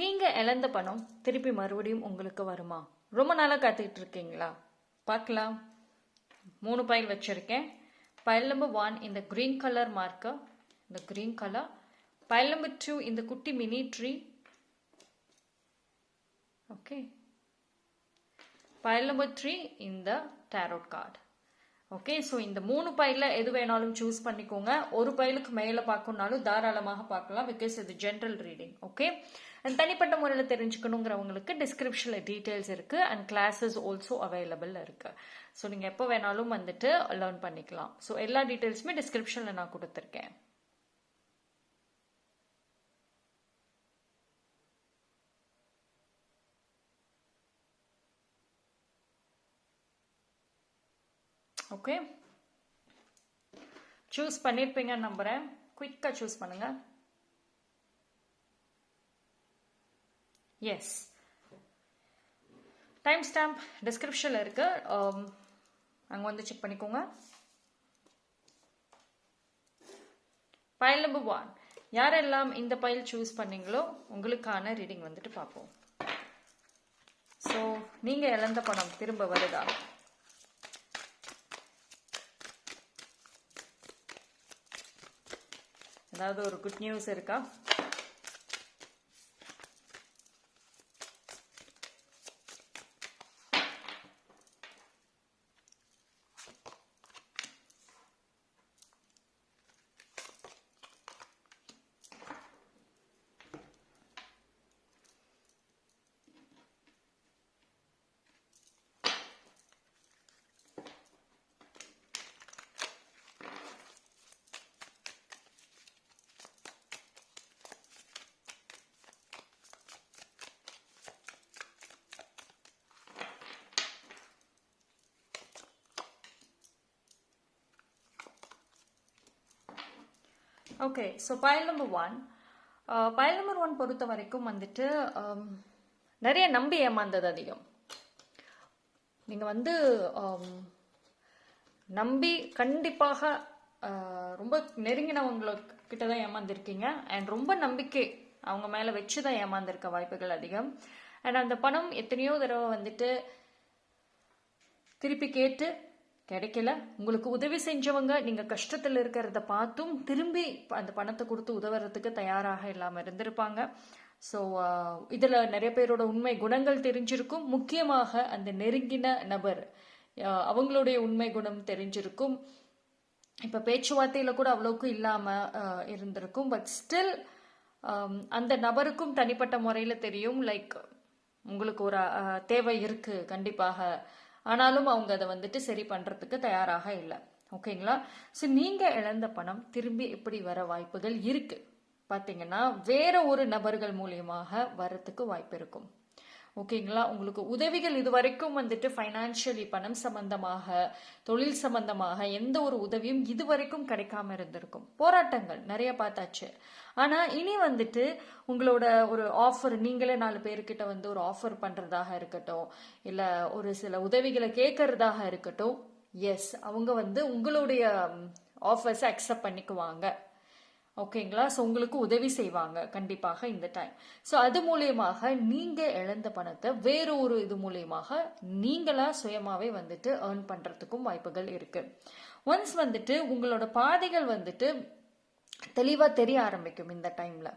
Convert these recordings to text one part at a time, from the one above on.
நீங்க இழந்த பணம் திருப்பி மறுபடியும் உங்களுக்கு வருமா? ரொம்ப நாளா காத்துக்கிட்டு இருக்கீங்களா? பார்க்கலாம். 3 பைல் வச்சிருக்கேன். பைல் நம்பர் 1 இந்த கிரீன் கலர் மார்க்கர், இந்த கிரீன் கலர். பைல் நம்பர் 2 இந்த குட்டி mini tree. Okay. File number 3 இந்த டாரோட் கார்டு. ஓகே, ஸோ இந்த 3 பைலில் எது வேணாலும் சூஸ் பண்ணிக்கோங்க. ஒரு பைலுக்கு மேலே பார்க்கணுன்னாலும் தாராளமாக பார்க்கலாம், பிகாஸ் இது ஜென்ரல் ரீடிங். ஓகே, அண்ட் தனிப்பட்ட முறையில் தெரிஞ்சுக்கணுங்கிறவங்களுக்கு டிஸ்கிரிப்ஷனில் டீட்டெயில்ஸ் இருக்குது அண்ட் கிளாஸஸ் ஆல்சோ அவைலபிள் இருக்குது. ஸோ நீங்கள் எப்போ வேணாலும் வந்துட்டு லேர்ன் பண்ணிக்கலாம். ஸோ எல்லா டீட்டெயில்ஸுமே டிஸ்கிரிப்ஷனில் நான் கொடுத்துருக்கேன். ஓகே, சூஸ் பண்ணியிருப்பீங்கன்னு நம்புகிறேன். குயிக்காக சூஸ் பண்ணுங்க. எஸ், டைம் ஸ்டாம்ப் டிஸ்கிரிப்ஷனில் இருக்கு, அங்கே வந்து செக் பண்ணிக்கோங்க. பைல் நம்பர் 1 யாரெல்லாம் இந்த பைல் சூஸ் பண்ணீங்களோ உங்களுக்கான ரீடிங் வந்துட்டு பார்ப்போம். ஸோ நீங்கள் இழந்த பணம் திரும்ப வருதா? ஏதாவது ஒரு குட் நியூஸ் இருக்கா? ஓகே, ஸோ பைல் நம்பர் 1 பொறுத்த வரைக்கும் வந்துட்டு நிறைய நம்பி ஏமாந்தது அதிகம். நீங்கள் வந்து நம்பி கண்டிப்பாக ரொம்ப நெருங்கினவங்கக்கிட்ட தான் ஏமாந்துருக்கீங்க அண்ட் ரொம்ப நம்பிக்கை அவங்க மேலே வச்சு தான் ஏமாந்துருக்க வாய்ப்புகள் அதிகம். அண்ட் அந்த பணம் எத்தனையோ தடவை வந்துட்டு திருப்பி கேட்டு கிடைக்கல. உங்களுக்கு உதவி செஞ்சவங்க நீங்க கஷ்டத்தில் இருக்கிறத பார்த்தும் திரும்பி அந்த பணத்தை கொடுத்து உதவுறதுக்கு தயாராக இல்லாமல் இருந்திருப்பாங்க. ஸோ இதுல நிறைய பேரோட உண்மை குணங்கள் தெரிஞ்சிருக்கும். முக்கியமாக அந்த நெருங்கின நபர் அவங்களுடைய உண்மை குணம் தெரிஞ்சிருக்கும். இப்ப பேச்சுவார்த்தையில கூட அவ்வளவுக்கு இல்லாம இருந்திருக்கும். பட் ஸ்டில் அந்த நபருக்கும் தனிப்பட்ட முறையில தெரியும், லைக் உங்களுக்கு ஒரு தேவை இருக்கு கண்டிப்பாக. ஆனாலும் அவங்க அதை வந்துட்டு சரி பண்றதுக்கு தயாராக இல்லை. ஓகேங்களா? ஸோ நீங்க இழந்த பணம் திரும்பி எப்படி வர வாய்ப்புகள் இருக்கு பார்த்தீங்கன்னா, வேற ஒரு நபர்கள் மூலியமாக வரத்துக்கு வாய்ப்பு இருக்கும். ஓகேங்களா? உங்களுக்கு உதவிகள் இதுவரைக்கும் வந்துட்டு ஃபைனான்சியலி பணம் சம்பந்தமாக தொழில் சம்பந்தமாக எந்த ஒரு உதவியும் இதுவரைக்கும் கிடைக்காம இருந்திருக்கும். போராட்டங்கள் நிறைய பார்த்தாச்சு. ஆனா இனி வந்துட்டு உங்களோட ஒரு ஆஃபர், நீங்களே 4 பேர்கிட்ட வந்து ஒரு ஆஃபர் பண்றதாக இருக்கட்டும், இல்ல ஒரு சில உதவிகளை கேட்கறதாக இருக்கட்டும், எஸ் அவங்க வந்து உங்களுடைய ஆஃபர்ஸை அக்செப்ட் பண்ணிக்குவாங்க. ஓகேங்களா? ஸோ உங்களுக்கு உதவி செய்வாங்க கண்டிப்பாக இந்த டைம். ஸோ அது மூலியமாக நீங்க இழந்த பணத்தை வேற ஒரு இது மூலியமாக நீங்களா சுயமாவே வந்துட்டு ஏர்ன் பண்றதுக்கும் வாய்ப்புகள் இருக்கு. ஒன்ஸ் வந்துட்டு உங்களோட பாதைகள் வந்துட்டு தெளிவா தெரிய ஆரம்பிக்கும் இந்த டைம்ல.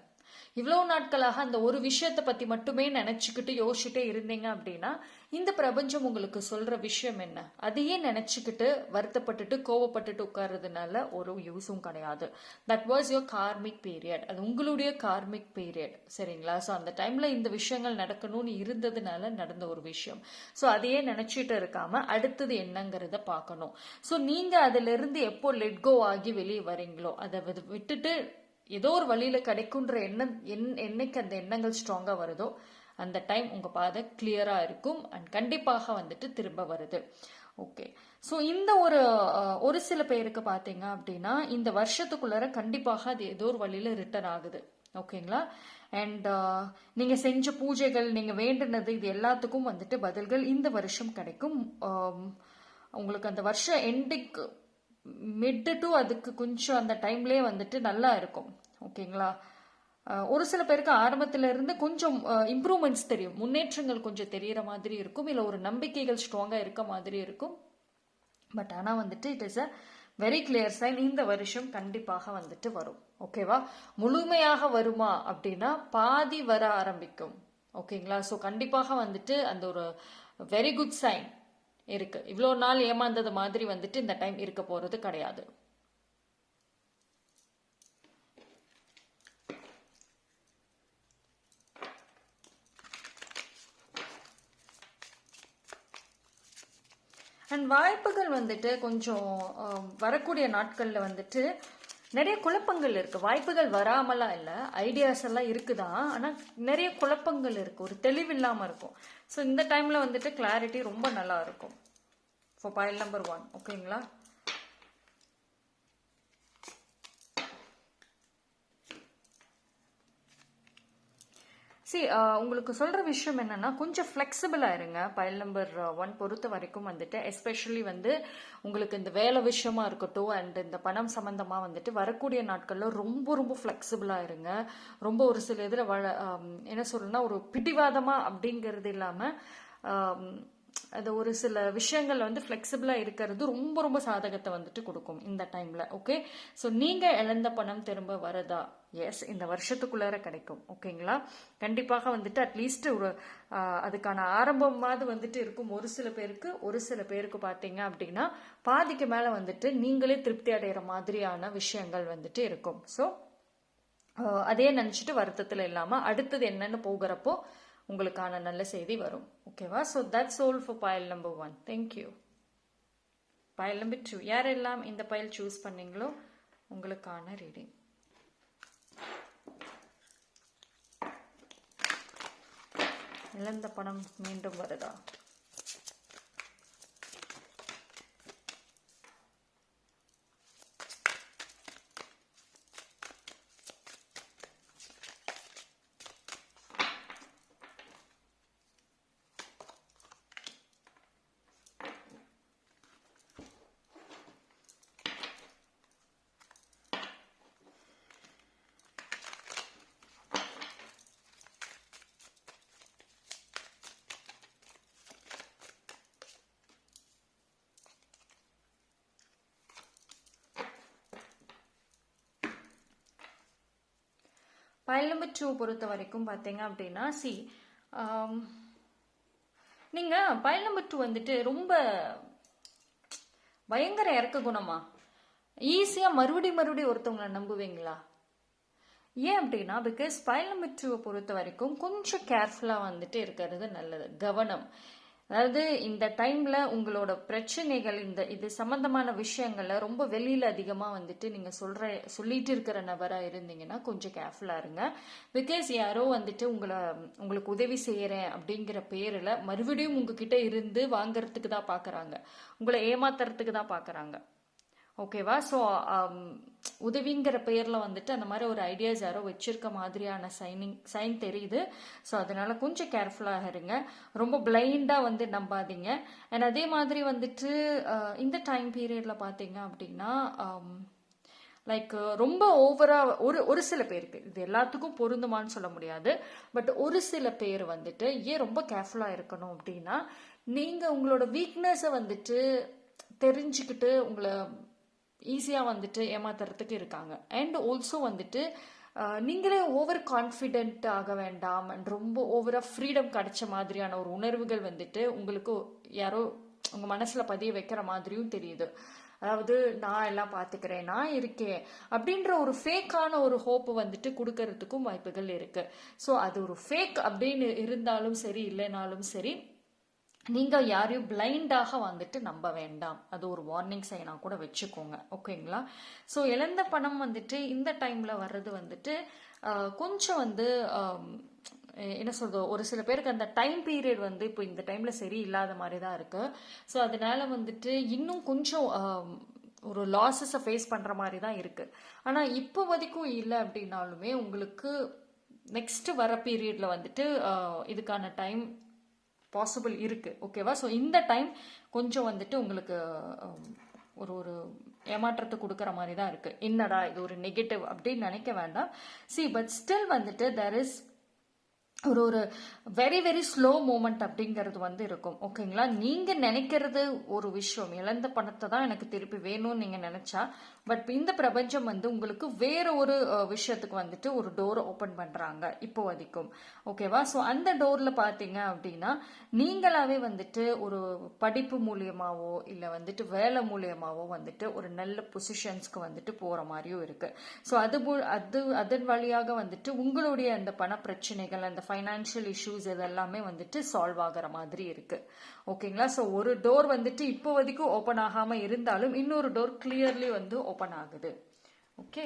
இவ்வளவு நாட்களாக அந்த ஒரு விஷயத்தை பத்தி மட்டுமே நினைச்சுக்கிட்டு யோசிச்சுட்டே இருந்தீங்க அப்படின்னா இந்த பிரபஞ்சம் உங்களுக்கு சொல்ற விஷயம் என்ன, அதையே நினைச்சுக்கிட்டு வருத்தப்பட்டுட்டு கோவப்பட்டுட்டு உட்கார்றதுனால ஒரு யூஸும் கிடையாது. That was your karmic period. அது உங்களுடைய கார்மிக் பீரியட். சரிங்களா? ஸோ அந்த டைம்ல இந்த விஷயங்கள் நடக்கணும்னு இருந்ததுனால நடந்த ஒரு விஷயம். ஸோ அதையே நினைச்சிட்டு இருக்காம அடுத்தது என்னங்கிறத பார்க்கணும். ஸோ நீங்க அதுல இருந்து எப்போ லெட் கோ ஆகி வெளியே வரீங்களோ, அதை விட்டுட்டு ஏதோ ஒரு வழியில கிடைக்குன்ற என்னைக்கு அந்த எண்ணங்கள் ஸ்ட்ராங்கா வருதோ அந்த டைம் உங்க பாதை கிளியரா இருக்கும் அண்ட் கண்டிப்பாக வந்துட்டு திரும்ப வருது. ஓகே, ஸோ இந்த ஒரு சில பேருக்கு பார்த்தீங்க அப்படின்னா இந்த வருஷத்துக்குள்ளார கண்டிப்பாக அது ஏதோ ஒரு வழியில ரிட்டர்ன் ஆகுது. ஓகேங்களா? அண்ட் நீங்க செஞ்ச பூஜைகள், நீங்க வேண்டினது, இது எல்லாத்துக்கும் வந்துட்டு பதில்கள் இந்த வருஷம் கிடைக்கும். உங்களுக்கு அந்த வருஷம் எண்டிக்கு மிட் டு அதுக்கு கொஞ்சம் அந்த டைம்லேயே வந்துட்டு நல்லா இருக்கும். ஓகேங்களா? ஒரு சில பேருக்கு ஆரம்பத்துல இருந்து கொஞ்சம் இம்ப்ரூவ்மெண்ட்ஸ் தெரியும், முன்னேற்றங்கள் கொஞ்சம் தெரியற மாதிரி இருக்கும், இல்லை ஒரு நம்பிக்கைகள் ஸ்ட்ராங்காக இருக்க மாதிரி இருக்கும். பட் ஆனால் வந்துட்டு it is a very clear sign, இந்த வருஷம் கண்டிப்பாக வந்துட்டு வரும். ஓகேவா? முழுமையாக வருமா அப்படின்னா பாதி வர ஆரம்பிக்கும். ஓகேங்களா? ஸோ கண்டிப்பாக வந்துட்டு அந்த ஒரு வெரி குட் சைன் இருக்கு. இவ்வளோ நாள் ஏமாந்தது மாதிரி வந்துட்டு இந்த டைம் இருக்க போறது கிடையாது. அண்ட் வாய்ப்புகள் வந்துட்டு கொஞ்சம் வரக்கூடிய நாட்களில் வந்துட்டு நிறைய குழப்பங்கள் இருக்கு. வாய்ப்புகள் வராமலாம் இல்லை, ஐடியாஸ் எல்லாம் இருக்குதான், ஆனால் நிறைய குழப்பங்கள் இருக்கு, ஒரு தெளிவில்லாமல் இருக்கும். ஸோ இந்த டைம்ல வந்துட்டு கிளாரிட்டி ரொம்ப நல்லா இருக்கும் ஃபார் பைல் நம்பர் 1. ஓகேங்களா? உங்களுக்கு சொல்ற விஷயம் என்னன்னா, கொஞ்சம் ஃபிளெக்சிபிளா இருங்க பைல் நம்பர் 1 பொறுத்த வரைக்கும் வந்துட்டு. எஸ்பெஷலி வந்து உங்களுக்கு இந்த வேலை விஷயமா இருக்கட்டும் அண்ட் இந்த பணம் சம்பந்தமா வந்துட்டு வரக்கூடிய நாட்கள்ல ரொம்ப ரொம்ப ஃபிளெக்சிபிளா இருங்க. ரொம்ப ஒரு சில இதுல என்ன சொல்றேன்னா, ஒரு பிடிவாதமா அப்படிங்கிறது இல்லாம அது ஒரு சில விஷயங்கள் வந்து ஃப்ளெக்சிபிளா இருக்கிறது ரொம்ப ரொம்ப சாதகத்தை வந்துட்டு கொடுக்கும் இந்த டைம்ல. ஓகே, ஸோ நீங்க இழந்த பணம் திரும்ப வரதா? எஸ், இந்த வருஷத்துக்குள்ளார கிடைக்கும். ஓகேங்களா? கண்டிப்பாக வந்துட்டு அட்லீஸ்ட் ஒரு அதுக்கான ஆரம்பமாவது வந்துட்டு இருக்கும் ஒரு சில பேருக்கு. ஒரு சில பேருக்கு பார்த்தீங்க அப்படின்னா பாதிக்கு மேல வந்துட்டு நீங்களே திருப்தி அடைகிற மாதிரியான விஷயங்கள் வந்துட்டு இருக்கும். ஸோ அதே நினைச்சிட்டு வருத்தத்தில் இல்லாம அடுத்தது என்னன்னு போகிறப்போ உங்களுக்கான நல்ல செய்தி வரும். ஓகேவா? So that's all for file number 1. Thank you. File number 2, யாரெல்லாம் இந்த பைல் சூஸ் பண்ணீங்களோ உங்களுக்கான ரீடிங். இழந்த பணம் மீண்டும் வருதா? பைல் நம்பர் 2 பொறுத்த வரைக்கும் பார்த்தீங்க அப்படின்னா நீங்க பைல் நம்பர் 2 வந்துட்டு ரொம்ப பயங்கர இறக்க குணமா, ஈஸியா மறுபடியும் ஒருத்தவங்களை நம்புவீங்களா? ஏன் அப்படின்னா, பிகாஸ் பைல் நம்பர் 2 பொறுத்த வரைக்கும் கொஞ்சம் கேர்ஃபுல்லா வந்துட்டு இருக்கிறது நல்லது, கவனம். அதாவது இந்த டைம்ல உங்களோட பிரச்சனைகள் இது சம்பந்தமான விஷயங்கள்ல ரொம்ப வெளியில அதிகமா வந்துட்டு நீங்க சொல்லிட்டு இருக்கிற நபரா இருந்தீங்கன்னா கொஞ்சம் கேர்ஃபுல்லா இருங்க. பிகாஸ் யாரோ வந்துட்டு உங்களுக்கு உதவி செய்யறேன் அப்படிங்கிற பேர்ல மறுபடியும் உங்ககிட்ட இருந்து வாங்கறதுக்கு தான் பாக்குறாங்க, உங்களை ஏமாத்துறதுக்கு தான் பாக்குறாங்க. ஓகேவா? ஸோ உதவிங்கிற பெயரில் வந்துட்டு அந்த மாதிரி ஒரு ஐடியாஸ் யாரோ வச்சிருக்க மாதிரியான சைன் தெரியுது. ஸோ அதனால கொஞ்சம் கேர்ஃபுல்லாக இருங்க, ரொம்ப பிளைண்டாக வந்து நம்பாதீங்க. அண்ட் அதே மாதிரி வந்துட்டு இந்த டைம் பீரியடில் பார்த்தீங்க அப்படின்னா லைக் ரொம்ப ஓவரா ஒரு சில பேருக்கு, இது எல்லாத்துக்கும் பொருந்துமான்னு சொல்ல முடியாது, பட் ஒரு சில பேர் வந்துட்டு ஏன் ரொம்ப கேர்ஃபுல்லாக இருக்கணும் அப்படின்னா, நீங்கள் உங்களோட வீக்னஸை வந்துட்டு தெரிஞ்சுக்கிட்டு உங்களை ஈஸியாக வந்துட்டு ஏமாத்துறதுக்கு இருக்காங்க. அண்ட் ஆல்சோ வந்துட்டு நீங்களே ஓவர் கான்ஃபிடென்ட் ஆக வேண்டாம் அண்ட் ரொம்ப ஓவராக ஃப்ரீடம் கிடைச்ச மாதிரியான ஒரு உணர்வுகள் வந்துட்டு உங்களுக்கு யாரோ உங்கள் மனசில் பதிய வைக்கிற மாதிரியும் தெரியுது. அதாவது நான் எல்லாம் பார்த்துக்கிறேன், நான் இருக்கேன் அப்படின்ற ஒரு ஃபேக்கான ஒரு ஹோப்பு வந்துட்டு கொடுக்கறதுக்கும் வாய்ப்புகள் இருக்கு. ஸோ அது ஒரு ஃபேக் அப்படின்னு இருந்தாலும் சரி இல்லைனாலும் சரி, நீங்கள் யாரையும் பிளைண்டாக வந்துட்டு நம்ப வேண்டாம். அது ஒரு வார்னிங் சைனாக கூட வச்சுக்கோங்க. ஓகேங்களா? ஸோ இழந்த பணம் வந்துட்டு இந்த டைமில் வர்றது வந்துட்டு கொஞ்சம் வந்து என்ன சொல்றது, ஒரு சில பேருக்கு அந்த டைம் பீரியட் வந்து இப்போ இந்த டைமில் சரி இல்லாத மாதிரி தான் இருக்கு. ஸோ அதனால வந்துட்டு இன்னும் கொஞ்சம் ஒரு லாஸஸை ஃபேஸ் பண்ணுற மாதிரி தான் இருக்கு. ஆனால் இப்போ வரைக்கும் இல்லை அப்படின்னாலுமே உங்களுக்கு நெக்ஸ்ட் வர பீரியட்ல வந்துட்டு இதுக்கான டைம் பாசிபிள் இருக்கு. ஓகேவா? ஸோ இந்த டைம் கொஞ்சம் வந்துட்டு உங்களுக்கு ஒரு ஒரு ஏமாற்றத்தை கொடுக்குற மாதிரி தான் இருக்கு. என்னடா இது ஒரு நெகட்டிவ் அப்படின்னு நினைக்க வேண்டாம். பட் ஸ்டில் வந்துட்டு தேர் இஸ் ஒரு ஒரு வெரி வெரி ஸ்லோ மூமெண்ட் அப்படிங்கிறது வந்து இருக்கும். ஓகேங்களா, நீங்க நினைக்கிறது ஒரு விஷயம், இழந்த பணத்தை தான் எனக்கு திருப்பி வேணும்னு நீங்க நினைச்சா, பட் இந்த பிரபஞ்சம் வந்து உங்களுக்கு வேற ஒரு விஷயத்துக்கு வந்துட்டு ஒரு டோர் ஓபன் பண்றாங்க இப்போ வரைக்கும். ஓகேவா, ஸோ அந்த டோர்ல பாத்தீங்க அப்படின்னா நீங்களாவே வந்துட்டு ஒரு படிப்பு மூலியமாவோ இல்ல வந்துட்டு வேலை மூலியமாவோ வந்துட்டு ஒரு நல்ல பொசிஷன்ஸ்க்கு வந்துட்டு போற மாதிரியும் இருக்கு. ஸோ அதன் வழியாக வந்துட்டு உங்களுடைய அந்த பண பிரச்சனைகள், அந்த ஃபைனான்சியல் இஷ்யூஸ் இதெல்லாமே வந்துட்டு சால்வ் ஆகிற மாதிரி இருக்கு. ஓகேங்களா, ஸோ ஒரு டோர் வந்துட்டு இப்போ வரைக்கும் ஓப்பன் ஆகாம இருந்தாலும் இன்னொரு டோர் கிளியர்லி வந்து ஓப்பன் ஆகுது. ஓகே,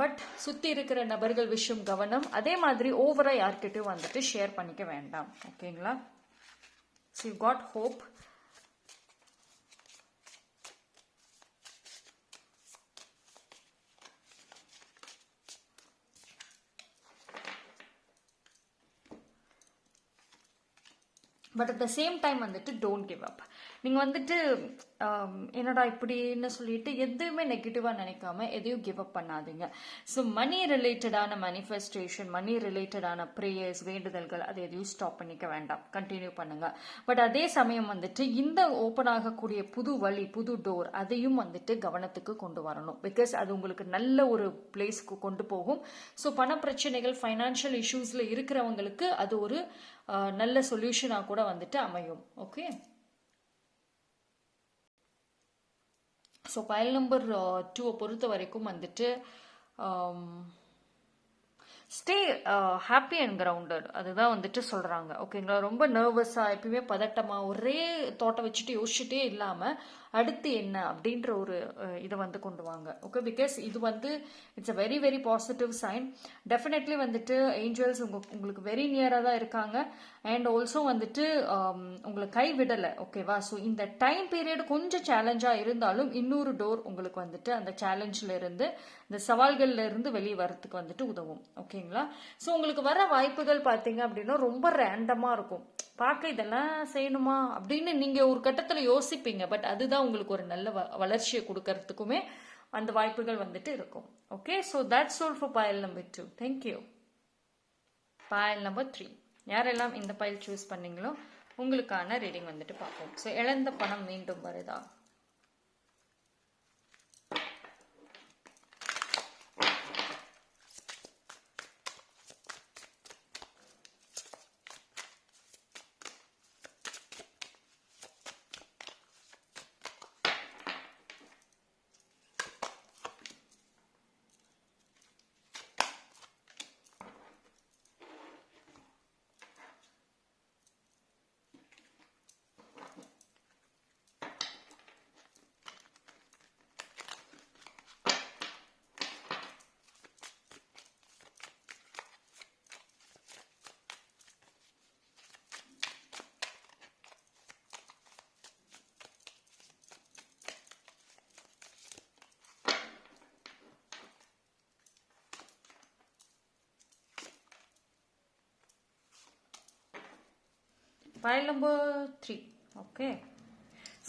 பட் சுத்தி இருக்கிற நபர்கள் விஷயம் கவனம். அதே மாதிரி ஓவரா யார்கிட்டயும் வந்துட்டு ஷேர் பண்ணிக்க வேண்டாம். ஓகேங்களா, so you got hope. But at the same time வந்துட்டு டோன்ட் கிவ் அப். நீங்கள் வந்துட்டு என்னடா இப்படின்னு சொல்லிட்டு எதுவுமே நெகட்டிவாக நினைக்காம எதையும் கிவ் அப் பண்ணாதீங்க. ஸோ மணி ரிலேட்டடான மேனிஃபெஸ்டேஷன், மணி ரிலேட்டடான ப்ரேயர்ஸ், வேண்டுதல்கள் அது எதையும் ஸ்டாப் பண்ணிக்க வேண்டாம், கண்டினியூ பண்ணுங்க. பட் அதே சமயம் வந்துட்டு இந்த ஓப்பன் ஆகக்கூடிய புது வழி, புது டோர் அதையும் வந்துட்டு கவனத்துக்கு கொண்டு வரணும். பிகாஸ் அது உங்களுக்கு நல்ல ஒரு பிளேஸ்க்கு கொண்டு போகும். ஸோ பண பிரச்சனைகள், ஃபைனான்ஷியல் இஷ்யூஸில் இருக்கிறவங்களுக்கு அது ஒரு நல்ல சொல்யூஷனாக கூட வந்துட்டு அமையும். ஓகே, ஸோ பைல் நம்பர் 2 பொறுத்த வரைக்கும் வந்துட்டு ஸ்டே ஹாப்பி அண்ட் கிரவுண்டட், அதுதான் வந்துட்டு சொல்றாங்க. ஓகேங்களா, ரொம்ப நர்வஸா எப்பயுமே பதட்டமா ஒரே தோட்டை வச்சுட்டு யோசிச்சுட்டே இல்லாம அடுத்து என்ன அப்படின்ற ஒரு இதை வந்து கொண்டு வாங்க. ஓகே, பிகாஸ் இது வந்து it's a very very positive sign. Definitely வந்துட்டு ஏஞ்சல்ஸ் உங்களுக்கு வெரி நியராக தான் இருக்காங்க. அண்ட் ஆல்சோ வந்துட்டு உங்களை கை விடலை. ஓகேவா, ஸோ இந்த டைம் பீரியட் கொஞ்சம் சேலஞ்சாக இருந்தாலும் இன்னொரு டோர் உங்களுக்கு வந்துட்டு அந்த சேலஞ்சில் இருந்து, இந்த சவால்கள்ல இருந்து வெளியே வரத்துக்கு வந்துட்டு உதவும். ஓகேங்களா, ஸோ உங்களுக்கு வர வாய்ப்புகள் பார்த்தீங்க அப்படின்னா ரொம்ப ரேண்டமாக இருக்கும். பார்க்க இதெல்லாம் செய்யணுமா அப்படின்னு நீங்க ஒரு கட்டத்தில் யோசிப்பீங்க. பட் அதுதான் உங்களுக்கு ஒரு நல்ல வளர்ச்சியை கொடுக்கறதுக்குமே அந்த வாய்ப்புகள் வந்துட்டு இருக்கும். Okay, so that's all for file number 2. Thank you. File number 3, யாரெல்லாம் இந்த பைல் சூஸ் பண்ணீங்களோ உங்களுக்கான ரீடிங் வந்துட்டு பார்ப்போம். ஸோ இழந்த பணம் மீண்டும் வருதா? File number 3. Okay,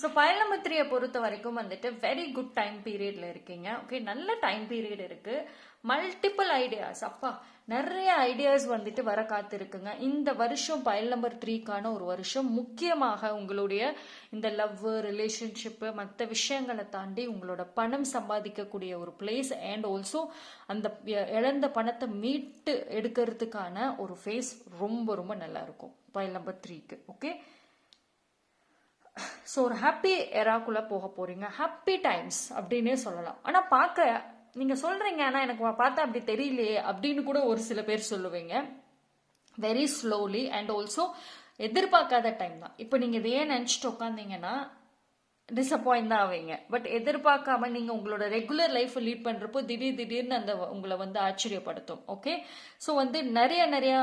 so file number 3 பொறுத்த வரைக்கும் வந்துட்டு வெரி குட் டைம் பீரியட்ல இருக்கீங்க. ஓகே, நல்ல டைம் பீரியட் இருக்கு. மல்டிபிள் ஐடியாஸ், அப்பா நிறைய ஐடியாஸ் வந்துட்டு வர காத்திருக்குங்க. இந்த வருஷம் பைல் நம்பர் 3க்கான ஒரு வருஷம். முக்கியமாக உங்களுடைய இந்த லவ், ரிலேஷன்ஷிப்பு, மற்ற விஷயங்களை தாண்டி உங்களோட பணம் சம்பாதிக்கக்கூடிய ஒரு பிளேஸ் அண்ட் ஆல்சோ அந்த இழந்த பணத்தை மீட்டு எடுக்கிறதுக்கான ஒரு ஃபேஸ் ரொம்ப ரொம்ப நல்லா இருக்கும் பைல் நம்பர் 3க்கு. ஓகே, ஸோ ஒரு ஹாப்பி எராக்குள்ளே போக போறீங்க. ஹாப்பி டைம்ஸ் அப்படின்னே சொல்லலாம். ஆனால் பார்க்க நீங்கள் சொல்கிறீங்க, ஆனால் எனக்கு பார்த்தா அப்படி தெரியலையே அப்படின்னு கூட ஒரு சில பேர் சொல்லுவீங்க. வெரி ஸ்லோலி அண்ட் ஆல்சோ எதிர்பார்க்காத டைம் தான். இப்போ நீங்கள் இதையே நினச்சிட்டு உட்காந்தீங்கன்னா டிசப்பாயிண்ட் தான் ஆவீங்க. பட் எதிர்பார்க்காம நீங்கள் உங்களோட ரெகுலர் லைஃப் லீட் பண்ணுறப்போ திடீர்னு அந்த உங்களை வந்து ஆச்சரியப்படுத்தும். ஓகே, ஸோ வந்து நிறைய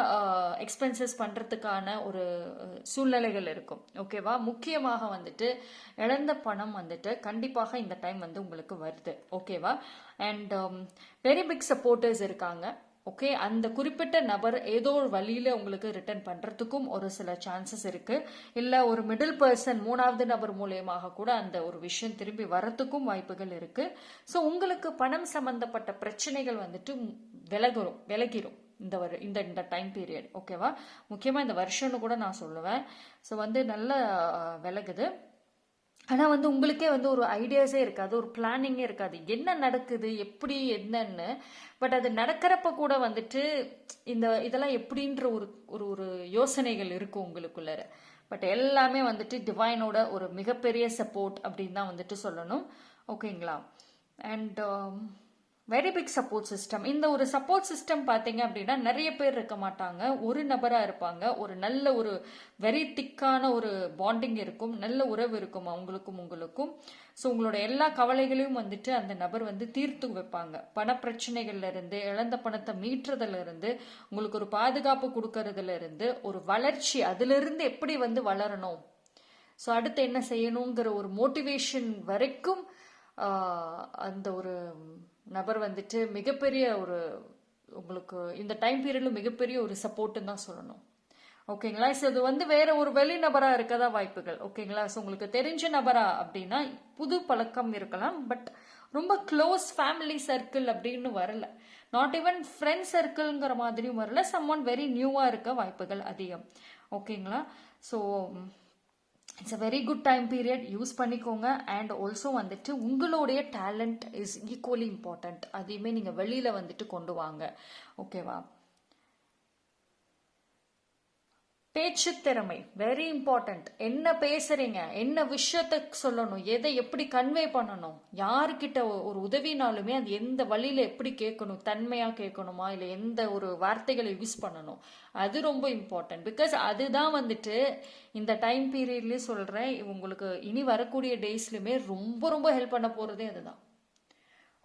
எக்ஸ்பென்சஸ் பண்ணுறதுக்கான ஒரு சூழ்நிலைகள் இருக்கும். ஓகேவா, முக்கியமாக வந்துட்டு இழந்த பணம் வந்துட்டு கண்டிப்பாக இந்த டைம் வந்து உங்களுக்கு வருது. ஓகேவா, அண்ட் வெரி பிக் சப்போர்ட்டர்ஸ் இருக்காங்க. ஓகே, அந்த குறிப்பிட்ட நபர் ஏதோ ஒரு வழியில உங்களுக்கு ரிட்டர்ன் பண்றதுக்கும் ஒரு சில சான்சஸ் இருக்கு. இல்ல ஒரு மிடில் பர்சன், மூணாவது நபர் மூலியமாக கூட அந்த ஒரு விஷயம் திரும்பி வரத்துக்கும் வாய்ப்புகள் இருக்கு. ஸோ உங்களுக்கு பணம் சம்பந்தப்பட்ட பிரச்சனைகள் வந்துட்டு விலகிரும் இந்த டைம் பீரியட். ஓகேவா, முக்கியமா இந்த வருஷம்னு கூட நான் சொல்லுவேன். ஸோ நல்ல விலகுது. ஆனால் உங்களுக்கே ஒரு ஐடியாஸே இருக்காது, ஒரு பிளானிங்கே இருக்காது, என்ன நடக்குது எப்படி என்னன்னு. பட் அது நடக்கிறப்ப கூட இதெல்லாம் எப்படின்ற ஒரு ஒரு ஒரு யோசனைகள் இருக்கும் உங்களுக்குள்ள. பட் எல்லாமே டிவைனோட ஒரு மிகப்பெரிய சப்போர்ட் அப்படின்னு தான் சொல்லணும். ஓகேங்களா. And very big support system. இந்த ஒரு சப்போர்ட் சிஸ்டம் பார்த்தீங்க அப்படின்னா நிறைய பேர் இருக்க மாட்டாங்க, ஒரு நபராக இருப்பாங்க. ஒரு நல்ல ஒரு வெரி திக்கான ஒரு பாண்டிங் இருக்கும், நல்ல உறவு இருக்கும் அவங்களுக்கும் உங்களுக்கும். ஸோ உங்களோட எல்லா கவலைகளையும் அந்த நபர் தீர்த்து வைப்பாங்க. பணப்பிரச்சனைகள்ல இருந்து, இழந்த பணத்தை மீட்டுறதுல இருந்து, உங்களுக்கு ஒரு பாதுகாப்பு கொடுக்கறதுல இருந்து, ஒரு வளர்ச்சி, அதுல இருந்து எப்படி வளரணும், ஸோ அடுத்து என்ன செய்யணுங்கிற ஒரு மோட்டிவேஷன் வரைக்கும் அந்த ஒரு நபர் மிகப்பெரிய ஒரு உங்களுக்கு இந்த டைம் பீரியட்ல மிகப்பெரிய ஒரு சப்போர்ட்னு தான் சொல்லணும். ஓகேங்களா. ஸோ இது வேற ஒரு வெளி நபரா இருக்கதா வாய்ப்புகள். ஓகேங்களா. ஸோ உங்களுக்கு தெரிஞ்ச நபரா அப்படின்னா புது பழக்கம் இருக்கலாம், பட் ரொம்ப க்ளோஸ் ஃபேமிலி சர்க்கிள் அப்படின்னு வரல, நாட் ஈவன் ஃப்ரெண்ட் சர்க்கிள்ங்கிற மாதிரியும் வரல, சம்மன் வெரி நியூவா இருக்க வாய்ப்புகள் அதிகம். ஓகேங்களா. So it's a very good time period, use பண்ணிக்கோங்க. அண்ட் ஆல்சோ உங்களுடைய டேலண்ட் இஸ் ஈக்குவலி இம்பார்ட்டன்ட், அதையுமே நீங்கள் வெளியில் கொண்டு வாங்க. ஓகேவா. பேச்சு திறமை வெரி இம்பார்ட்டன்ட். என்ன பேசுறீங்க, என்ன விஷயத்த சொல்லணும், எதை எப்படி கன்வே பண்ணணும், யாருக்கிட்ட ஒரு உதவினாலுமே அது எந்த வழியில எப்படி கேட்கணும், தன்மையா கேட்கணுமா இல்லை எந்த ஒரு வார்த்தைகளை யூஸ் பண்ணணும், அது ரொம்ப இம்பார்ட்டன்ட். பிகாஸ் அதுதான் இந்த டைம் பீரியட்லயே சொல்றேன், உங்களுக்கு இனி வரக்கூடிய டேஸ்லயுமே ரொம்ப ரொம்ப ஹெல்ப் பண்ண போறதே அதுதான்.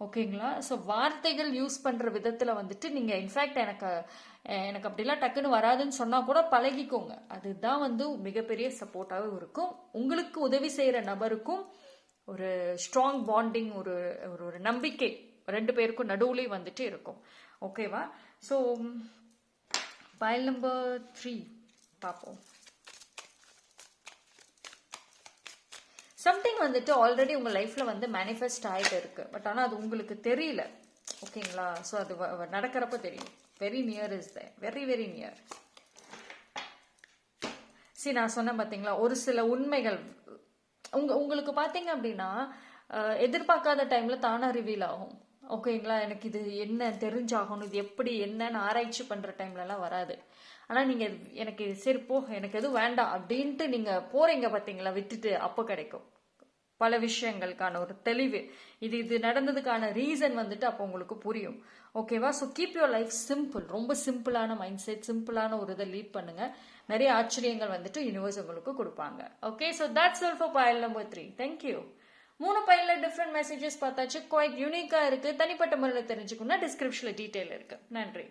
ஓகேங்களா. ஸோ வார்த்தைகள் யூஸ் பண்ணுற விதத்தில் நீங்கள் இன்ஃபேக்ட் எனக்கு அப்படிலாம் டக்குன்னு வராதுன்னு சொன்னால் கூட பழகிக்கோங்க. அதுதான் மிகப்பெரிய சப்போர்ட்டாகவும் இருக்கும். உங்களுக்கு உதவி செய்கிற நபருக்கும் ஒரு ஸ்ட்ராங் பாண்டிங், ஒரு ஒரு நம்பிக்கை ரெண்டு பேருக்கும் நடுவுலேயும் இருக்கும். ஓகேவா. ஸோ பைல் நம்பர் 3 பார்ப்போம். சம்திங் ஆல்ரெடி உங்கள் லைஃப்பில் மேனிஃபெஸ்ட் ஆகிட்டு இருக்கு, பட் ஆனால் அது உங்களுக்கு தெரியல. ஓகேங்களா. ஸோ அது நடக்கிறப்ப தெரியும். Very near is the very very near. சரி, நான் சொன்னேன் பார்த்தீங்களா, ஒரு சில உண்மைகள் உங்களுக்கு பார்த்தீங்க அப்படின்னா எதிர்பார்க்காத டைமில் தானாக ரிவீல் ஆகும். ஓகேங்களா. எனக்கு இது என்ன தெரிஞ்சாகணும், இது எப்படி என்னன்னு ஆராய்ச்சி பண்ணுற டைம்லலாம் வராது. ஆனால் நீங்கள் எனக்கு சரி போ, எனக்கு எதுவும் வேண்டாம் அப்படின்ட்டு நீங்கள் போகிறீங்க பார்த்தீங்களா, விட்டுட்டு, அப்போ கிடைக்கும் பல விஷயங்களுக்கான ஒரு தெளிவு. இது நடந்ததுக்கான ரீசன் அப்போ உங்களுக்கு புரியும். ஓகேவா. So keep your life simple. ரொம்ப சிம்பிளான மைண்ட் செட், சிம்பிளான ஒரு இதை லீட் பண்ணுங்க. நிறைய ஆச்சரியங்கள் யூனிவர்ஸ் உங்களுக்கு கொடுப்பாங்க. Okay. So that's all for file number 3. Thank you. 3 பைலில் டிஃப்ரெண்ட் மெசேஜஸ் பார்த்தாச்சு, குவைட் யூனிக்காக இருக்கு. தனிப்பட்ட முறையில் தெரிஞ்சுக்கணும்னா டிஸ்கிரிப்ஷனில் டீட்டெயில் இருக்கு. நன்றி.